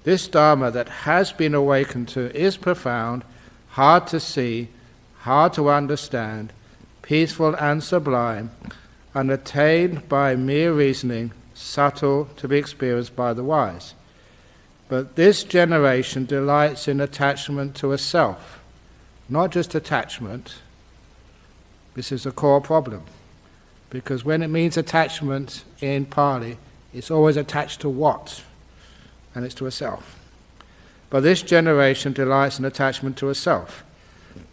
This Dharma that has been awakened to is profound, hard to see, hard to understand, peaceful and sublime, unattained by mere reasoning, subtle to be experienced by the wise. But this generation delights in attachment to a self, not just attachment. This is a core problem, because when it means attachment in Pali, it's always attached to what? And it's to a self. But this generation delights in attachment to a self,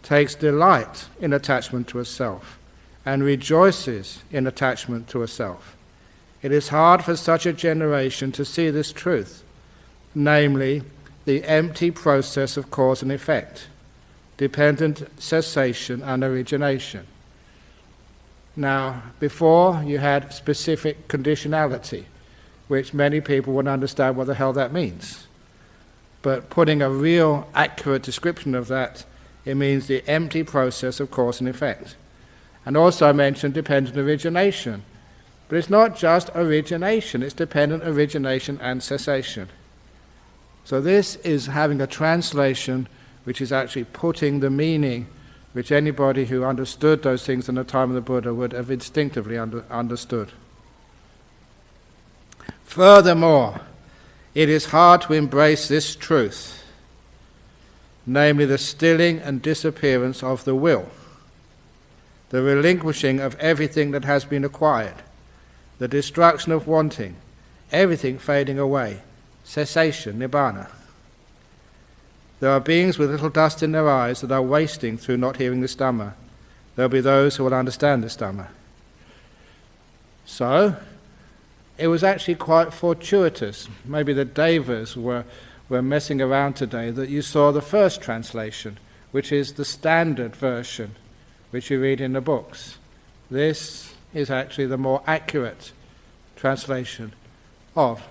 takes delight in attachment to a self, and rejoices in attachment to a self. It is hard for such a generation to see this truth, namely the empty process of cause and effect, dependent cessation and origination. Now, before you had specific conditionality, which many people wouldn't understand what the hell that means. But putting a real accurate description of that, it means the empty process of cause and effect. And also I mentioned dependent origination. But it's not just origination, it's dependent origination and cessation. So this is having a translation which is actually putting the meaning which anybody who understood those things in the time of the Buddha would have instinctively understood. Furthermore, it is hard to embrace this truth, namely the stilling and disappearance of the will, the relinquishing of everything that has been acquired, the destruction of wanting, everything fading away, cessation, nibbana. There are beings with little dust in their eyes that are wasting through not hearing this Dhamma. There will be those who will understand this Dhamma. So, it was actually quite fortuitous. Maybe the Devas were messing around today that you saw the first translation, which is the standard version, which you read in the books. This is actually the more accurate translation of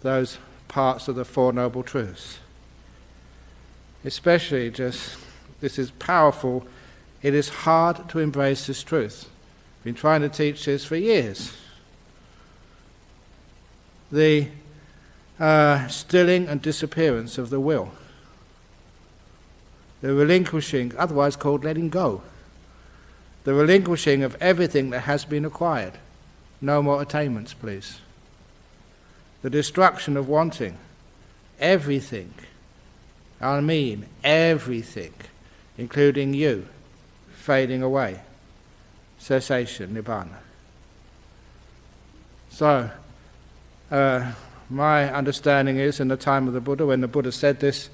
those parts of the Four Noble Truths. Especially this is powerful. It is hard to embrace this truth. I've been trying to teach this for years. The stilling and disappearance of the will. The relinquishing, otherwise called letting go. The relinquishing of everything that has been acquired. No more attainments, please. The destruction of wanting. Everything. I mean everything, including you, fading away. Cessation, nibbana. So, my understanding is in the time of the Buddha, when the Buddha said this,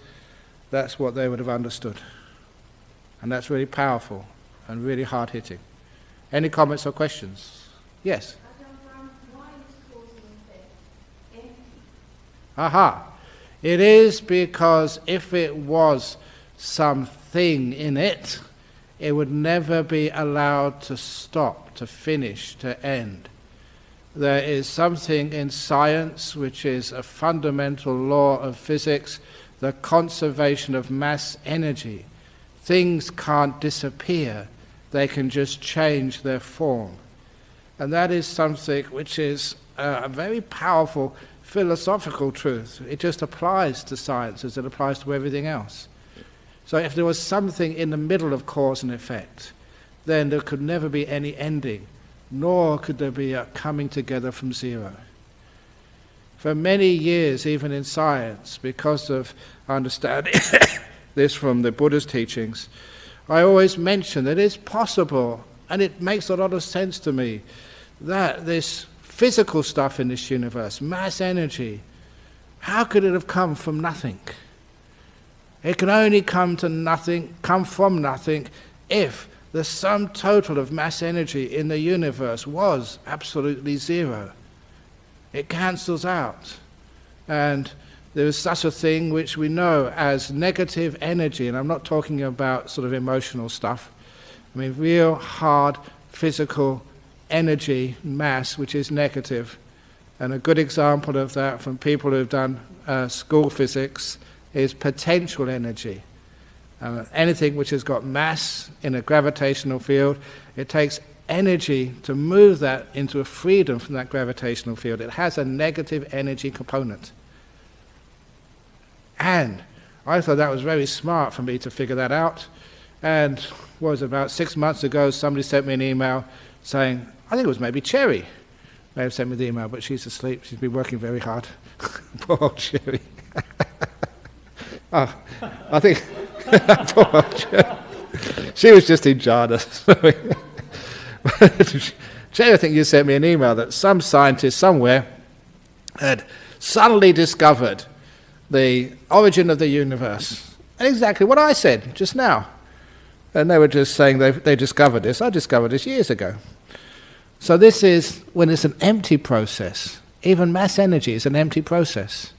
that's what they would have understood. And that's really powerful and really hard-hitting. Any comments or questions? Yes? Ajahn Brahm, why is cause and effect empty? Aha! It is because if it was something in it, it would never be allowed to stop, to finish, to end. There is something in science which is a fundamental law of physics, the conservation of mass energy. Things can't disappear, they can just change their form. And that is something which is a very powerful philosophical truth. It just applies to science as it applies to everything else. So if there was something in the middle of cause and effect, then there could never be any ending, nor could there be a coming together from zero. For many years, even in science, because of understanding this from the Buddha's teachings, I always mention that it's possible, and it makes a lot of sense to me, that this physical stuff in this universe, mass energy, how could it have come from nothing? It can only come from nothing, if the sum total of mass energy in the universe was absolutely zero. It cancels out. And there is such a thing which we know as negative energy, and I'm not talking about sort of emotional stuff. I mean real hard physical energy, mass, which is negative. And a good example of that from people who've done school physics is potential energy. Anything which has got mass in a gravitational field, it takes energy to move that into a freedom from that gravitational field. It has a negative energy component. And I thought that was very smart for me to figure that out. And about 6 months ago, somebody sent me an email saying, I think it was maybe Cherry may have sent me the email, but she's asleep. She's been working very hard. Poor old Cherry. Oh, I think poor old Cherry. She was just in Jhana. Cherry, I think you sent me an email that some scientist somewhere had suddenly discovered the origin of the universe. And exactly what I said just now. And they were just saying they discovered this. I discovered this years ago. So this is when it's an empty process. Even mass energy is an empty process.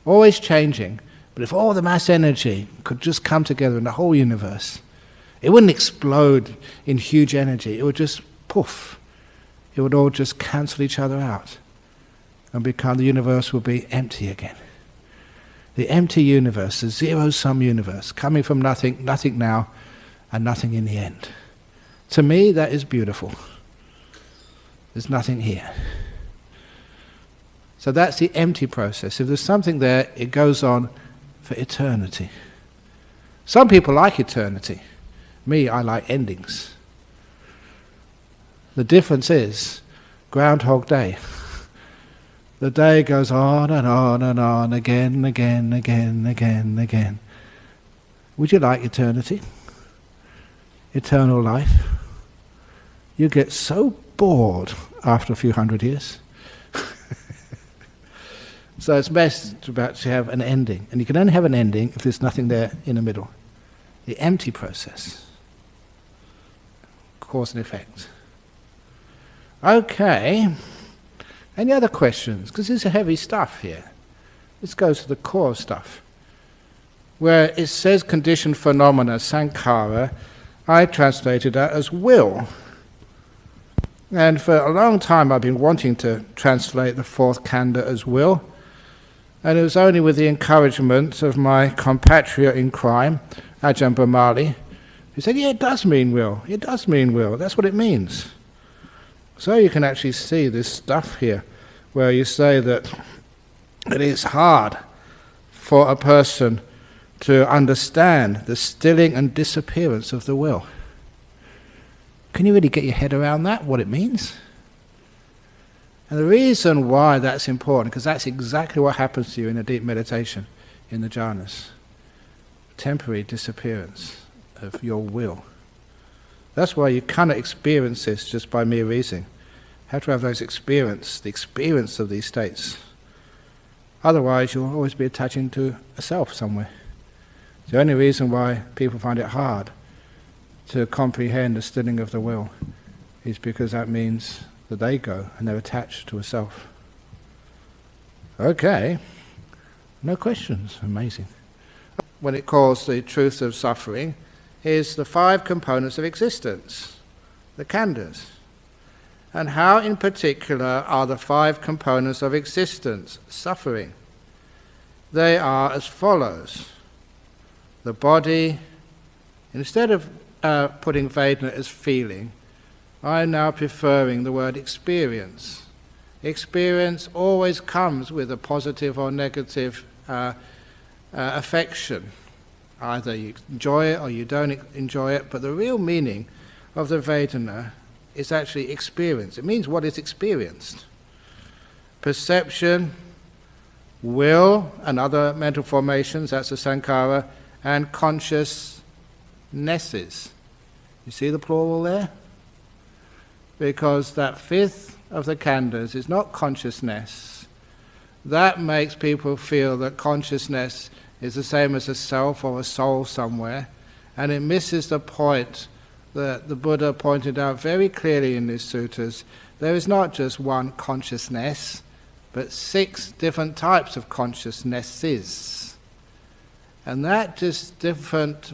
Always changing. But if all the mass energy could just come together in the whole universe, it wouldn't explode in huge energy. It would just poof. It would all just cancel each other out. And the universe would be empty again. The empty universe, the zero-sum universe, coming from nothing, nothing now, and nothing in the end. To me, that is beautiful. There's nothing here. So that's the empty process. If there's something there, it goes on for eternity. Some people like eternity. Me, I like endings. The difference is Groundhog Day. The day goes on and on and on, again and again and again and again and again. Would you like eternity? Eternal life? You get so bored after a few hundred years. So it's best to have an ending. And you can only have an ending if there's nothing there in the middle. The empty process. Cause and effect. Okay. Any other questions? Because this is heavy stuff here. This goes to the core stuff. Where it says conditioned phenomena, sankhara, I translated that as will. And for a long time I've been wanting to translate the fourth khandha as will. And it was only with the encouragement of my compatriot in crime, Ajahn Brahm, who said, yeah, it does mean will. It does mean will. That's what it means. So you can actually see this stuff here, where you say that it is hard for a person to understand the stilling and disappearance of the will. Can you really get your head around that, what it means? And the reason why that's important, because that's exactly what happens to you in a deep meditation, in the jhanas. Temporary disappearance of your will. That's why you cannot experience this just by mere reasoning. You have to have the experience of these states. Otherwise you'll always be attaching to a self somewhere. The only reason why people find it hard to comprehend the stilling of the will is because that means that they go and they're attached to a self. Okay, no questions, amazing. When it calls the truth of suffering is the 5 components of existence, the khandhas. And how in particular are the 5 components of existence suffering? They are as follows. The body, instead of putting Vedana as feeling, I'm now preferring the word experience. Experience always comes with a positive or negative affection. Either you enjoy it or you don't enjoy it, but the real meaning of the Vedana is actually experience. It means what is experienced. Perception, will, and other mental formations, that's the sankhara, and consciousnesses. You see the plural there? Because that 5th of the khandhas is not consciousness. That makes people feel that consciousness is the same as a self or a soul somewhere, and it misses the point that the Buddha pointed out very clearly in these suttas. There is not just one consciousness, but 6 different types of consciousnesses. And that just different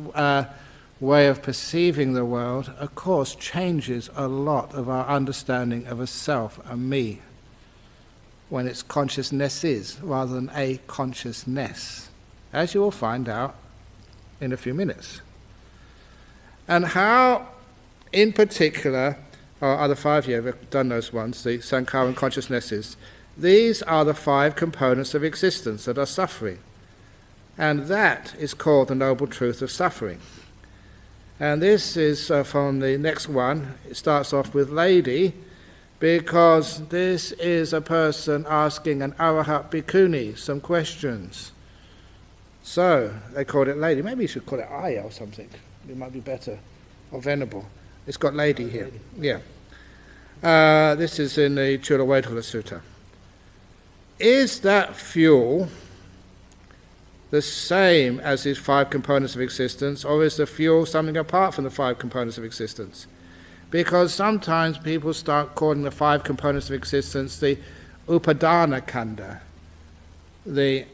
way of perceiving the world, of course, changes a lot of our understanding of a self, a me, when it's consciousnesses rather than a consciousness, as you will find out in a few minutes. And how, in particular, are the 5 here, we've done those ones, the sankhara and consciousnesses. These are the 5 components of existence that are suffering. And that is called the noble truth of suffering. And this is from the next one. It starts off with lady, because this is a person asking an Arahat Bhikkhuni some questions. So they called it lady. Maybe you should call it Ayya or something. It might be better. Or venerable. It's got lady here. Yeah. This is in the Chulawaitala Sutta. Is that fuel the same as these 5 components of existence, or is the fuel something apart from the 5 components of existence? Because sometimes people start calling the 5 components of existence the upadana kanda, the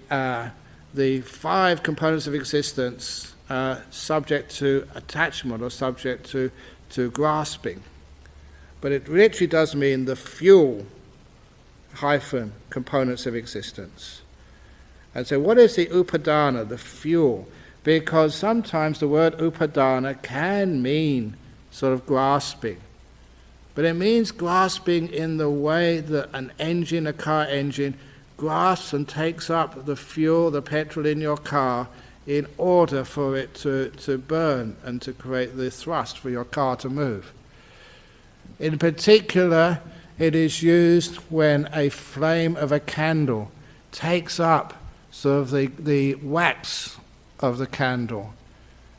5 components of existence subject to attachment or subject to grasping. But it literally does mean the fuel hyphen components of existence. And so what is the upadana, the fuel? Because sometimes the word upadana can mean sort of grasping. But it means grasping in the way that an engine, a car engine, grasps and takes up the fuel, the petrol in your car, in order for it to burn and to create the thrust for your car to move. In particular, it is used when a flame of a candle takes up sort of the wax of the candle.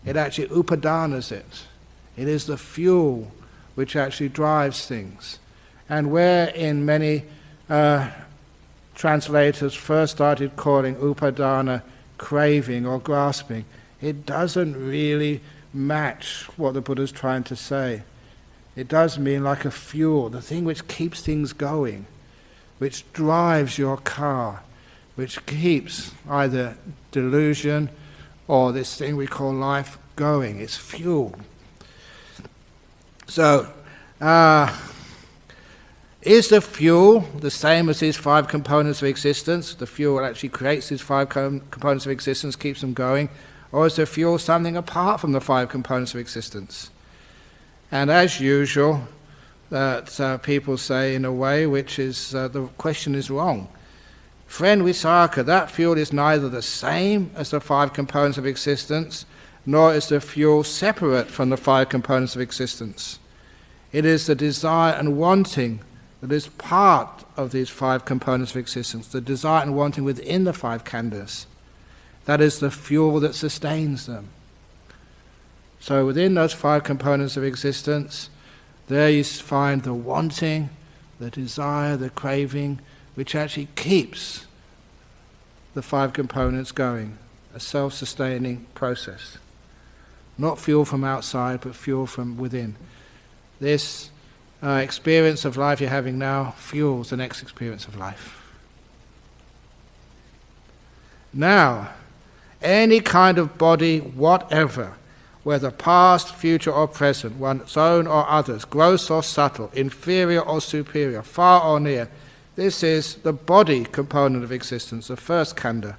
It actually upadanas it. It is the fuel which actually drives things. And where in many translators first started calling upadana craving or grasping, it doesn't really match what the Buddha's trying to say. It does mean like a fuel, the thing which keeps things going, which drives your car, which keeps either delusion or this thing we call life going. It's fuel. So, is the fuel the same as these 5 components of existence? The fuel actually creates these 5 components of existence, keeps them going. Or is the fuel something apart from the 5 components of existence? And as usual, that people say in a way which is, the question is wrong. Friend Visakha, that fuel is neither the same as the 5 components of existence, nor is the fuel separate from the 5 components of existence. It is the desire and wanting that is part of these 5 components of existence, the desire and wanting within the 5 khandhas. That is the fuel that sustains them. So within those 5 components of existence, there you find the wanting, the desire, the craving, which actually keeps the 5 components going, a self-sustaining process. Not fuel from outside, but fuel from within. This experience of life you're having now fuels the next experience of life. Now, any kind of body, whatever, whether past, future or present, one's own or others, gross or subtle, inferior or superior, far or near, this is the body component of existence, the first khandha.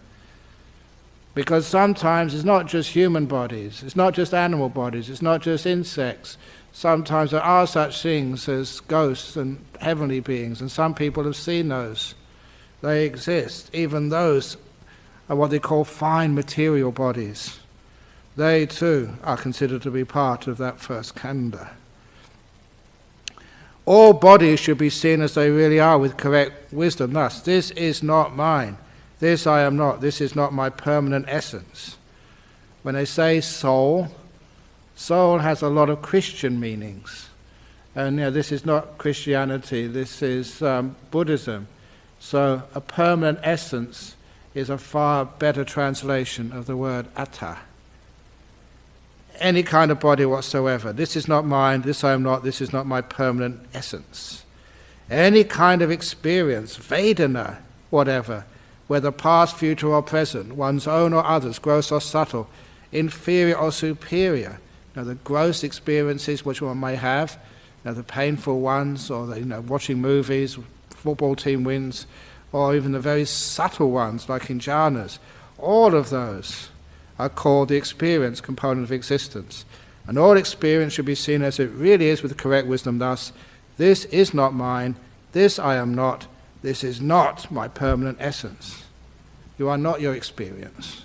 Because sometimes it's not just human bodies, it's not just animal bodies, it's not just insects. Sometimes there are such things as ghosts and heavenly beings, and some people have seen those. They exist. Even those are what they call fine material bodies. They too are considered to be part of that first khandha. All bodies should be seen as they really are with correct wisdom. Thus, this is not mine. This I am not. This is not my permanent essence. When they say soul, soul has a lot of Christian meanings. And this is not Christianity, this is Buddhism. So a permanent essence is a far better translation of the word atta. Any kind of body whatsoever. This is not mine, this I am not, this is not my permanent essence. Any kind of experience, Vedana, whatever, whether past, future or present, one's own or others, gross or subtle, inferior or superior. The gross experiences which one may have, the painful ones, or the, watching movies, football team wins, or even the very subtle ones like in jhanas, all of those are called the experience component of existence. And all experience should be seen as it really is with correct wisdom. Thus, this is not mine, this I am not, this is not my permanent essence. You are not your experience.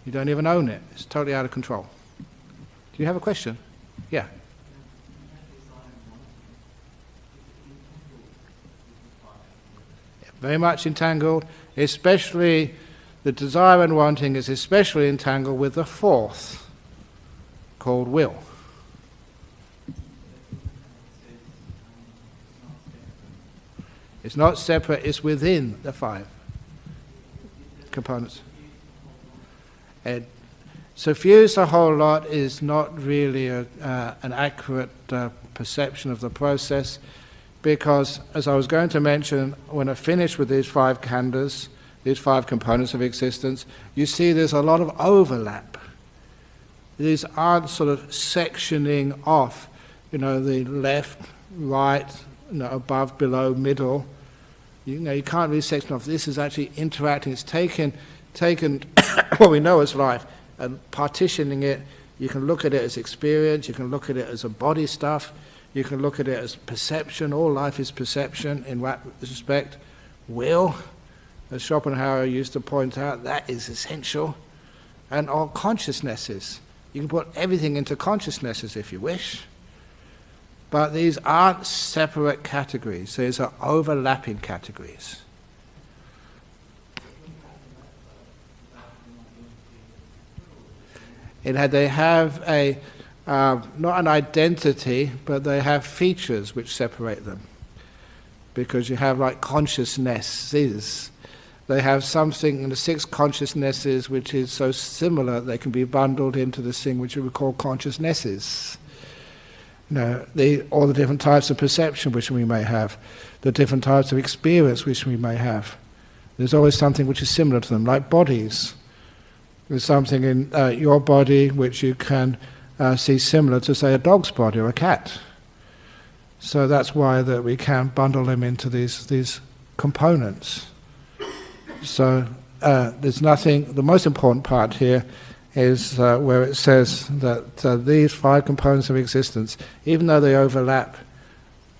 You don't even own it. It's totally out of control. Do you have a question? Yeah. Very much entangled, especially the desire and wanting is especially entangled with the fourth, called will. It's not separate, it's within the five components. And suffuse the whole lot is not really an accurate perception of the process, because, as I was going to mention, when I finish with these five khandhas, these five components of existence, you see there's a lot of overlap. These aren't sort of sectioning off, the left, right, above, below, middle. You can't really section off. This is actually interacting. It's taken what we know as life and partitioning it. You can look at it as experience. You can look at it as a body stuff. You can look at it as perception. All life is perception in that respect. Will, as Schopenhauer used to point out, that is essential. And all consciousnesses. You can put everything into consciousnesses if you wish. But these aren't separate categories. These are overlapping categories. They have not an identity, but they have features which separate them. Because you have like consciousnesses. They have something in the six consciousnesses which is so similar they can be bundled into this thing which we call consciousnesses. All the different types of perception which we may have, the different types of experience which we may have. There's always something which is similar to them, like bodies. There's something in your body which you can see similar to, say, a dog's body or a cat. So that's why that we can bundle them into these components. So there's nothing. The most important part here is where it says that these five components of existence, even though they overlap,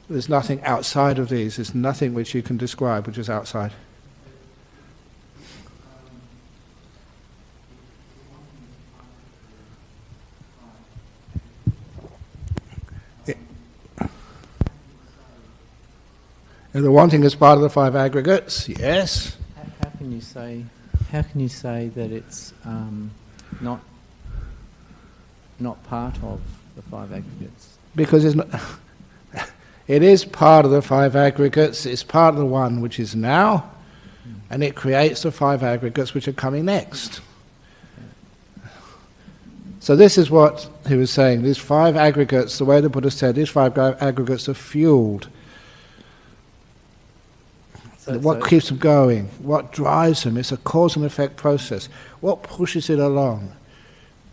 there's nothing outside of these. There's nothing which you can describe which is outside. And the wanting is part of the five aggregates, yes. How can you say that it's not part of the five aggregates? Because it's not, it is part of the five aggregates. It's part of the one which is now, and it creates the five aggregates which are coming next. So this is what he was saying. These five aggregates, the way the Buddha said, these five aggregates are fueled. What keeps them going? What drives them? It's a cause and effect process. What pushes it along?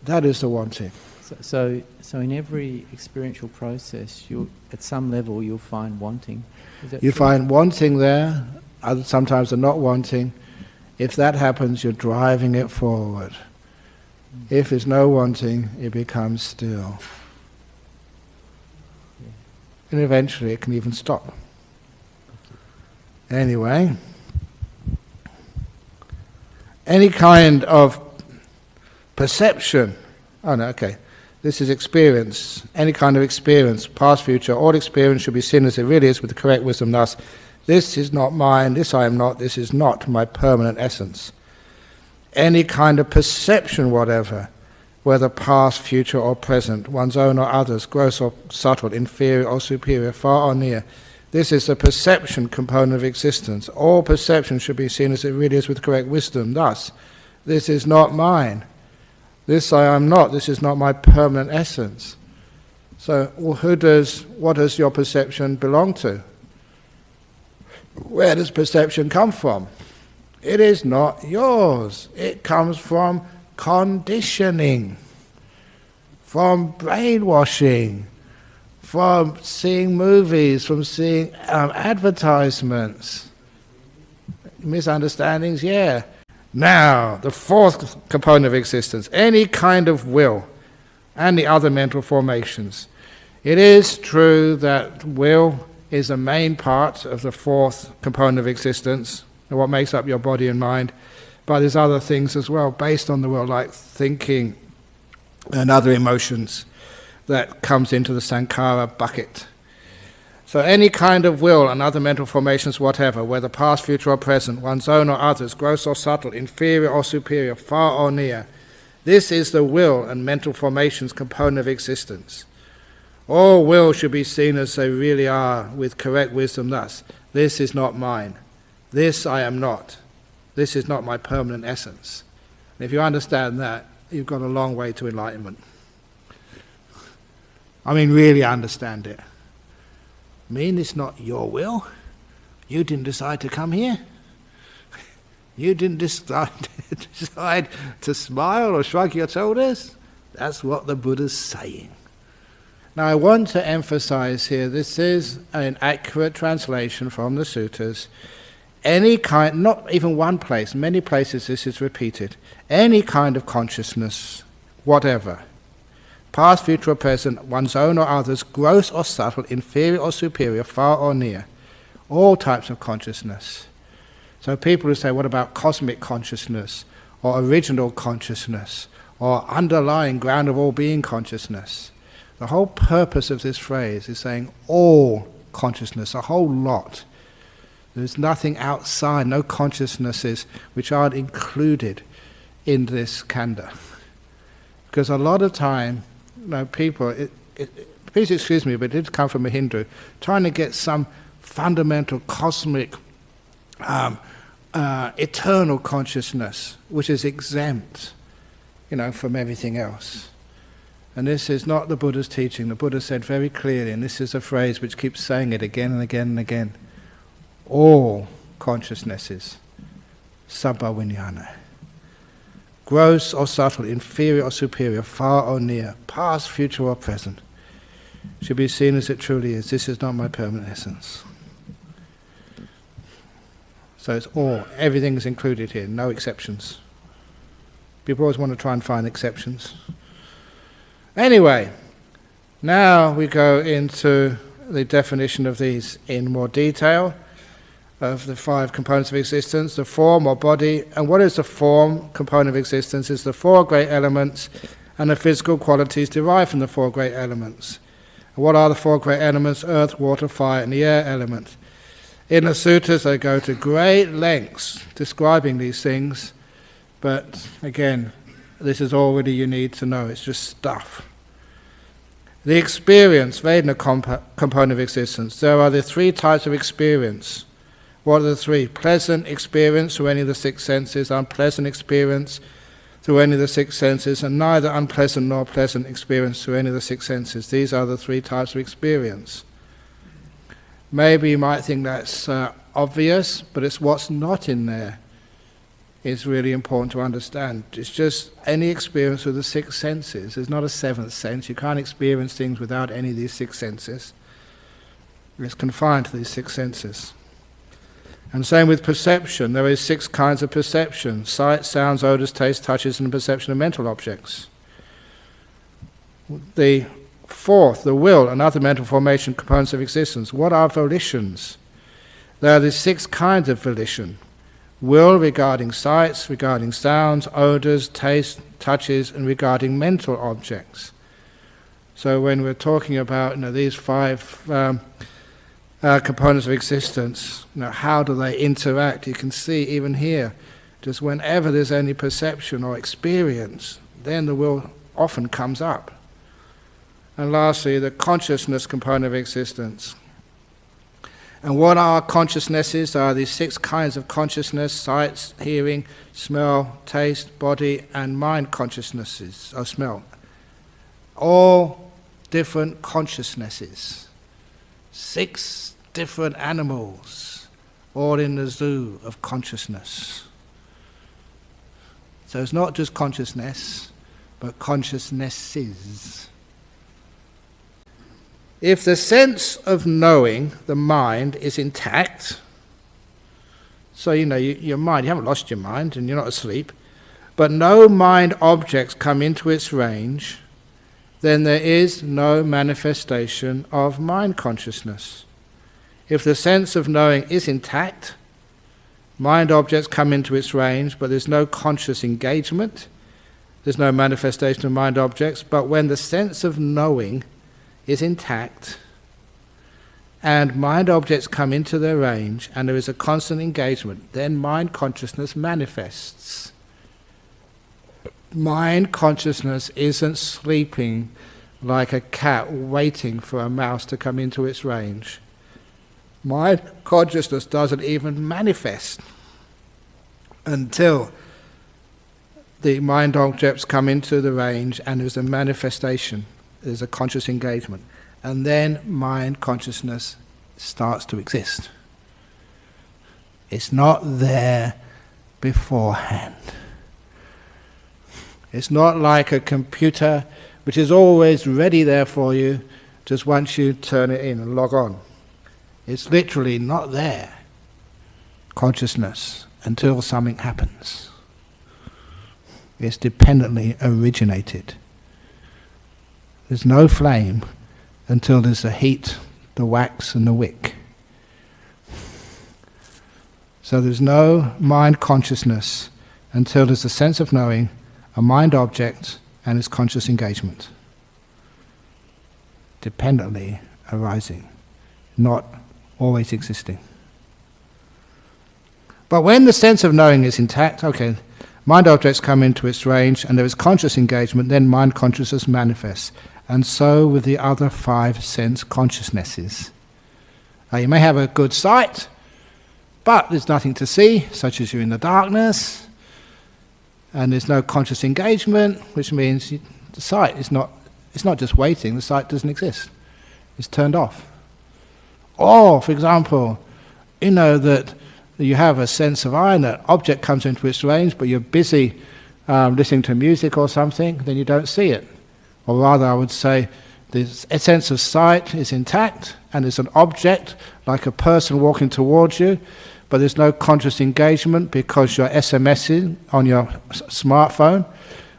That is the wanting. So in every experiential process, at some level you'll find wanting. You find wanting there. Sometimes they're not wanting. If that happens, you're driving it forward. If there's no wanting, it becomes still. Yeah. And eventually it can even stop. Anyway, any kind of perception, this is experience, any kind of experience, past, future, all experience should be seen as it really is with the correct wisdom, thus, this is not mine, this I am not, this is not my permanent essence. Any kind of perception whatever, whether past, future or present, one's own or others, gross or subtle, inferior or superior, far or near, this is the perception component of existence. All perception should be seen as it really is with correct wisdom. Thus, this is not mine. This I am not. This is not my permanent essence. So, what does your perception belong to? Where does perception come from? It is not yours. It comes from conditioning, from brainwashing, from seeing movies, from seeing advertisements. Misunderstandings, yeah. Now, the fourth component of existence, any kind of will and the other mental formations. It is true that will is a main part of the fourth component of existence, what makes up your body and mind, But there's other things as well based on the will, like thinking and other emotions that comes into the sankhara bucket. So any kind of will and other mental formations, whatever, whether past, future or present, one's own or others, gross or subtle, inferior or superior, far or near, this is the will and mental formations component of existence. All will should be seen as they really are with correct wisdom thus. This is not mine. This I am not. This is not my permanent essence. And if you understand that, you've got a long way to enlightenment. I mean, really understand it. I mean, it's not your will. You didn't decide to come here. You didn't decide to smile or shrug your shoulders. That's what the Buddha's saying. Now, I want to emphasize here, this is an accurate translation from the suttas. Any kind, not even one place, many places this is repeated, any kind of consciousness, whatever, past, future or present, one's own or others, gross or subtle, inferior or superior, far or near, all types of consciousness. So people who say, what about cosmic consciousness, or original consciousness, or underlying ground of all being consciousness? The whole purpose of this phrase is saying all consciousness, a whole lot. There's nothing outside, no consciousnesses which aren't included in this kanda. Because a lot of time, people, please excuse me, but it did come from a Hindu, trying to get some fundamental cosmic eternal consciousness which is exempt, from everything else. And this is not the Buddha's teaching. The Buddha said very clearly, and this is a phrase which keeps saying it again and again and again, all consciousnesses, sabba viññāna, gross or subtle, inferior or superior, far or near, past, future or present, should be seen as it truly is. This is not my permanent essence. So it's all, everything is included here, no exceptions. People always want to try and find exceptions. Anyway, now we go into the definition of these in more detail, of the 5 components of existence, the form or body. And what is the form component of existence? It's the 4 great elements and the physical qualities derived from the 4 great elements. And what are the 4 great elements? Earth, water, fire, and the air element. In the suttas they go to great lengths describing these things, but again, this is already you need to know, it's just stuff. The experience, Vedana component of existence. There are the 3 types of experience. What are the 3? Pleasant experience through any of the 6 senses, unpleasant experience through any of the 6 senses, and neither unpleasant nor pleasant experience through any of the 6 senses. These are the 3 types of experience. Maybe you might think that's obvious, but it's what's not in there is really important to understand. It's just any experience with the 6 senses. There's not a 7th sense. You can't experience things without any of these 6 senses. It's confined to these 6 senses. And same with perception. There is 6 kinds of perception: sight, sounds, odors, taste, touches, and perception of mental objects. The 4th, the will and other mental formation components of existence. What are volitions? There are the 6 kinds of volition. Will regarding sights, regarding sounds, odors, taste, touches, and regarding mental objects. So when we're talking about these 5 components of existence, how do they interact? You can see even here, just whenever there's any perception or experience, then the will often comes up. And lastly, the consciousness component of existence. And what are consciousnesses? There are these 6 kinds of consciousness: sight, hearing, smell, taste, body, and mind consciousnesses, or smell. All different consciousnesses. 6 different animals, all in the zoo of consciousness. So it's not just consciousness, but consciousnesses. If the sense of knowing, the mind, is intact, so your mind, you haven't lost your mind and you're not asleep, but no mind objects come into its range, then there is no manifestation of mind consciousness. If the sense of knowing is intact, mind objects come into its range, but there's no conscious engagement. There's no manifestation of mind objects. But when the sense of knowing is intact, and mind objects come into their range, and there is a constant engagement, then mind consciousness manifests. Mind consciousness isn't sleeping like a cat waiting for a mouse to come into its range. Mind consciousness doesn't even manifest until the mind objects come into the range and there's a manifestation, there's a conscious engagement. And then mind consciousness starts to exist. It's not there beforehand. It's not like a computer which is always ready there for you just once you turn it in and log on. It's literally not there, consciousness, until something happens. It's dependently originated. There's no flame until there's the heat, the wax and the wick. So there's no mind consciousness until there's a sense of knowing, a mind object and its conscious engagement. Dependently arising, not always existing. But when the sense of knowing is intact, okay, mind objects come into its range and there is conscious engagement, then mind consciousness manifests. And so with the other 5 sense consciousnesses. You may have a good sight, but there's nothing to see, such as you're in the darkness, and there's no conscious engagement, which means the sight is not, it's not just waiting, the sight doesn't exist. It's turned off. Or, for example, you know that you have a sense of eye and an object comes into its range, but you're busy listening to music or something, then you don't see it. Or rather, I would say, the sense of sight is intact, and there's an object, like a person walking towards you, but there's no conscious engagement because you're SMSing on your smartphone,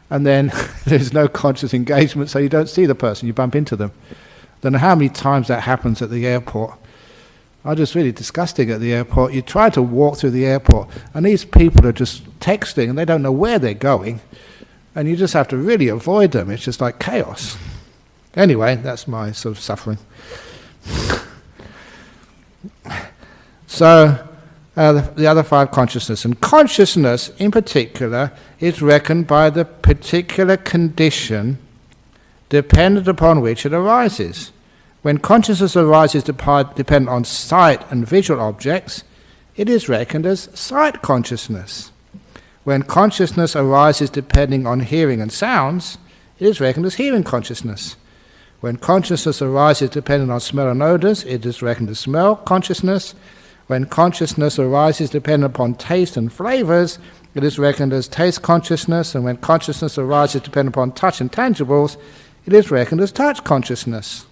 and then there's no conscious engagement, so you don't see the person, you bump into them. I don't know how many times that happens at the airport. I'm just really disgusting at the airport. You try to walk through the airport, and these people are just texting, and they don't know where they're going, and you just have to really avoid them. It's just like chaos. Anyway, that's my sort of suffering. So, the other 5 consciousness. And consciousness, in particular, is reckoned by the particular condition dependent upon which it arises. When consciousness arises dependent on sight and visual objects, it is reckoned as sight consciousness. When consciousness arises depending on hearing and sounds, it is reckoned as hearing consciousness. When consciousness arises dependent on smell and odours, it is reckoned as smell consciousness. When consciousness arises dependent upon taste and flavours, it is reckoned as taste consciousness. And when consciousness arises dependent upon touch and tangibles, it is reckoned as touch consciousness.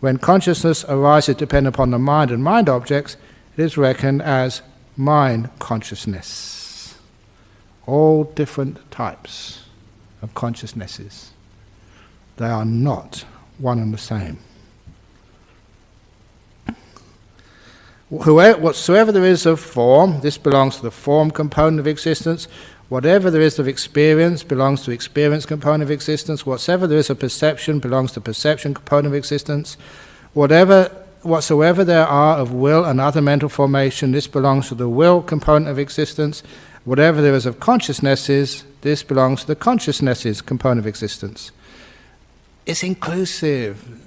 When consciousness arises dependent upon the mind and mind objects, it is reckoned as mind consciousness. All different types of consciousnesses. They are not one and the same. Whatsoever there is of form, this belongs to the form component of existence. Whatever there is of experience belongs to experience component of existence. Whatsoever there is of perception belongs to perception component of existence. Whatsoever there are of will and other mental formation, this belongs to the will component of existence. Whatever there is of consciousnesses, this belongs to the consciousnesses component of existence. It's inclusive.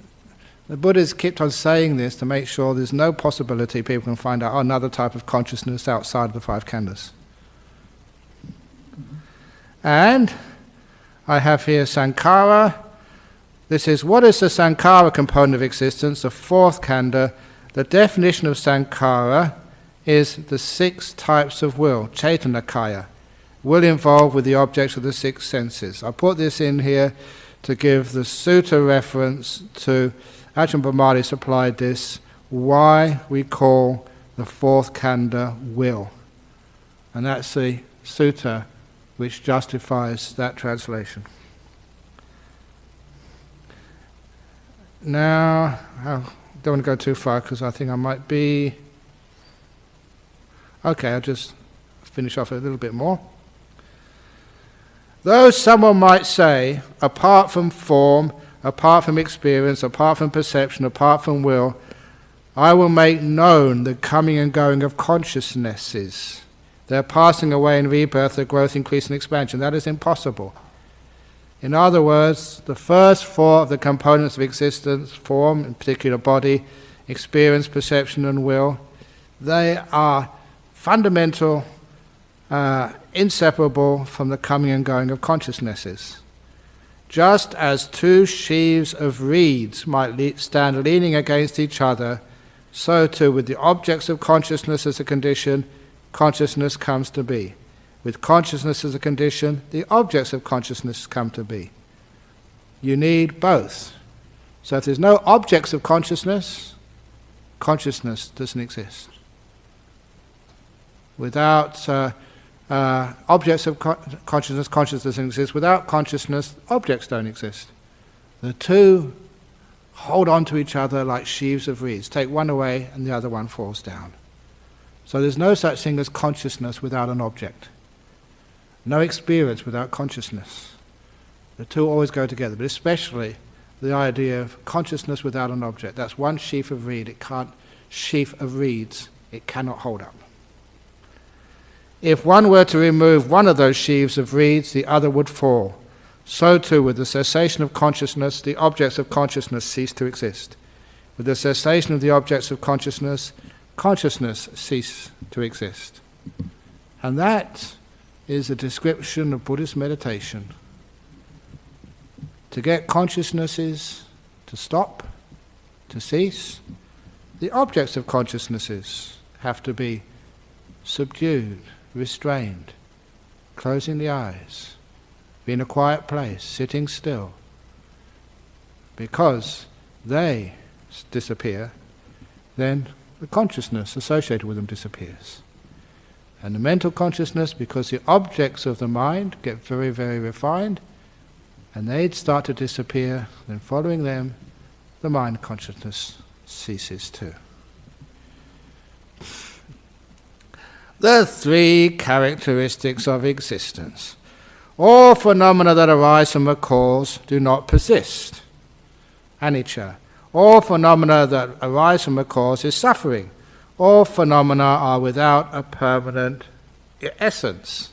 The Buddha's kept on saying this to make sure there's no possibility people can find out another type of consciousness outside of the 5 khandhas. And I have here Sankhara. This is, what is the Sankhara component of existence? The 4th khandha. The definition of Sankhara is the 6 types of will, Chaitanakaya, will involved with the objects of the 6 senses. I put this in here to give the sutta reference to Ajahn Brahm supplied this, why we call the 4th khandha will. And that's the sutta which justifies that translation. Now, I don't want to go too far because I think I might be... Okay, I'll just finish off a little bit more. Though someone might say, apart from form, apart from experience, apart from perception, apart from will, I will make known the coming and going of consciousnesses. Their passing away and rebirth, their growth, increase and expansion. That is impossible. In other words, the first four of the components of existence, form, in particular body, experience, perception and will, they are fundamental, inseparable from the coming and going of consciousnesses. Just as two sheaves of reeds might stand leaning against each other, so too with the objects of consciousness as a condition, consciousness comes to be. With consciousness as a condition, the objects of consciousness come to be. You need both. So if there's no objects of consciousness, consciousness doesn't exist. Without objects of consciousness, consciousness doesn't exist. Without consciousness, objects don't exist. The two hold on to each other like sheaves of reeds. Take one away and the other one falls down. So there's no such thing as consciousness without an object. No experience without consciousness. The two always go together, but especially the idea of consciousness without an object. That's one sheaf of reeds. It cannot hold up. If one were to remove one of those sheaves of reeds, the other would fall. So too, with the cessation of consciousness, the objects of consciousness cease to exist. With the cessation of the objects of consciousness, consciousness cease to exist. And that is a description of Buddhist meditation. To get consciousnesses to stop, to cease, the objects of consciousnesses have to be subdued, restrained, closing the eyes, be in a quiet place, sitting still. Because they disappear, then the consciousness associated with them disappears. And the mental consciousness, because the objects of the mind get very, very refined, and they'd start to disappear, then following them, the mind consciousness ceases too. The three characteristics of existence. All phenomena that arise from a cause do not persist. Anicca. All phenomena that arise from a cause is suffering. All phenomena are without a permanent essence.